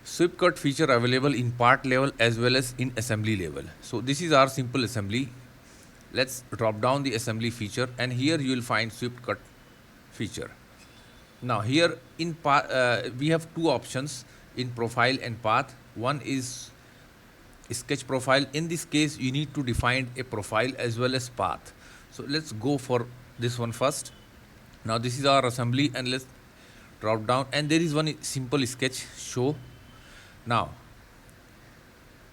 Sweep cut feature available in part level as well as in assembly level. So this is our simple assembly. Let's drop down the assembly feature, and here you will find sweep cut feature. Now here in we have two options in profile and path. One is sketch profile. In this case you need to define a profile as well as path. So let's go for this one first. Now this is our assembly, and let's drop down, and there is one simple sketch show. Now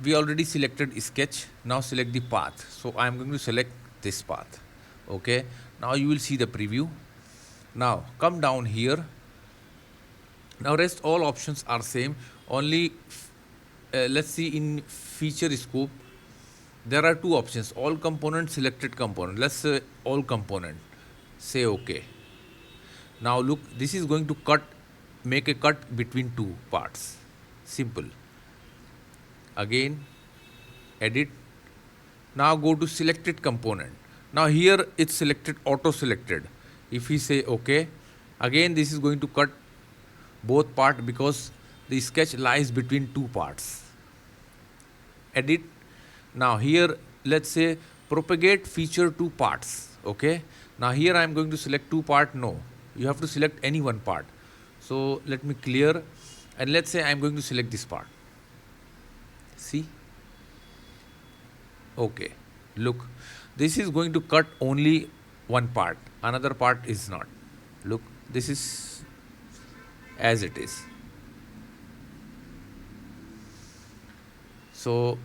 we already selected sketch. Now select the path. So I am going to select this path. Okay, now you will see the preview. Now come down here. Now rest all options are same, only let's see in feature scope there are two options: all component, selected component. Let's say all component, say okay. Now look, this is going to make a cut between two parts. Simple. Again edit. Now go to selected component. Now here it's selected, auto selected. If we say okay, again this is going to cut both part because the sketch lies between two parts. Edit. Now here let's say propagate feature to parts. Okay, now here I am going to select two part. No, you have to select any one part. So let me clear, and let's say I am going to select this part. See, okay, look, this is going to cut only one part, another part is not. Look, this is as it is. So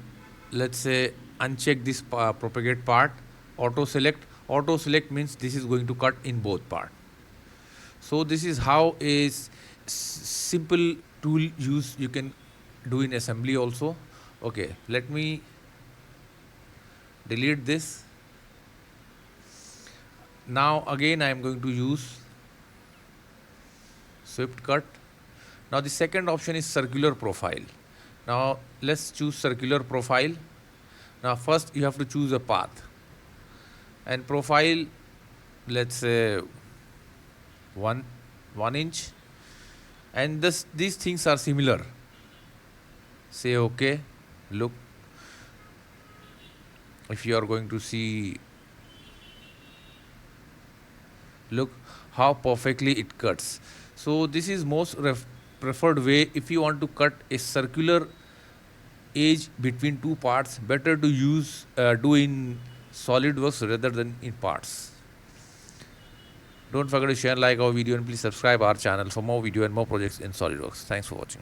let's say uncheck this propagate part, auto select. Auto select means this is going to cut in both part. So this is how a simple tool use you can do in assembly also. Okay, let me delete this. Now again I am going to use sweep cut. Now the second option is circular profile. Now let's choose circular profile. Now first you have to choose a path, and profile, let's say 1 inch, and these things are similar. Say okay. Look, if you are going to see, look how perfectly it cuts. So this is most preferred way. If you want to cut a circular edge between two parts, better to use do in SolidWorks rather than in parts. Don't forget to share, like our video, and please subscribe our channel for more video and more projects in SolidWorks. Thanks for watching.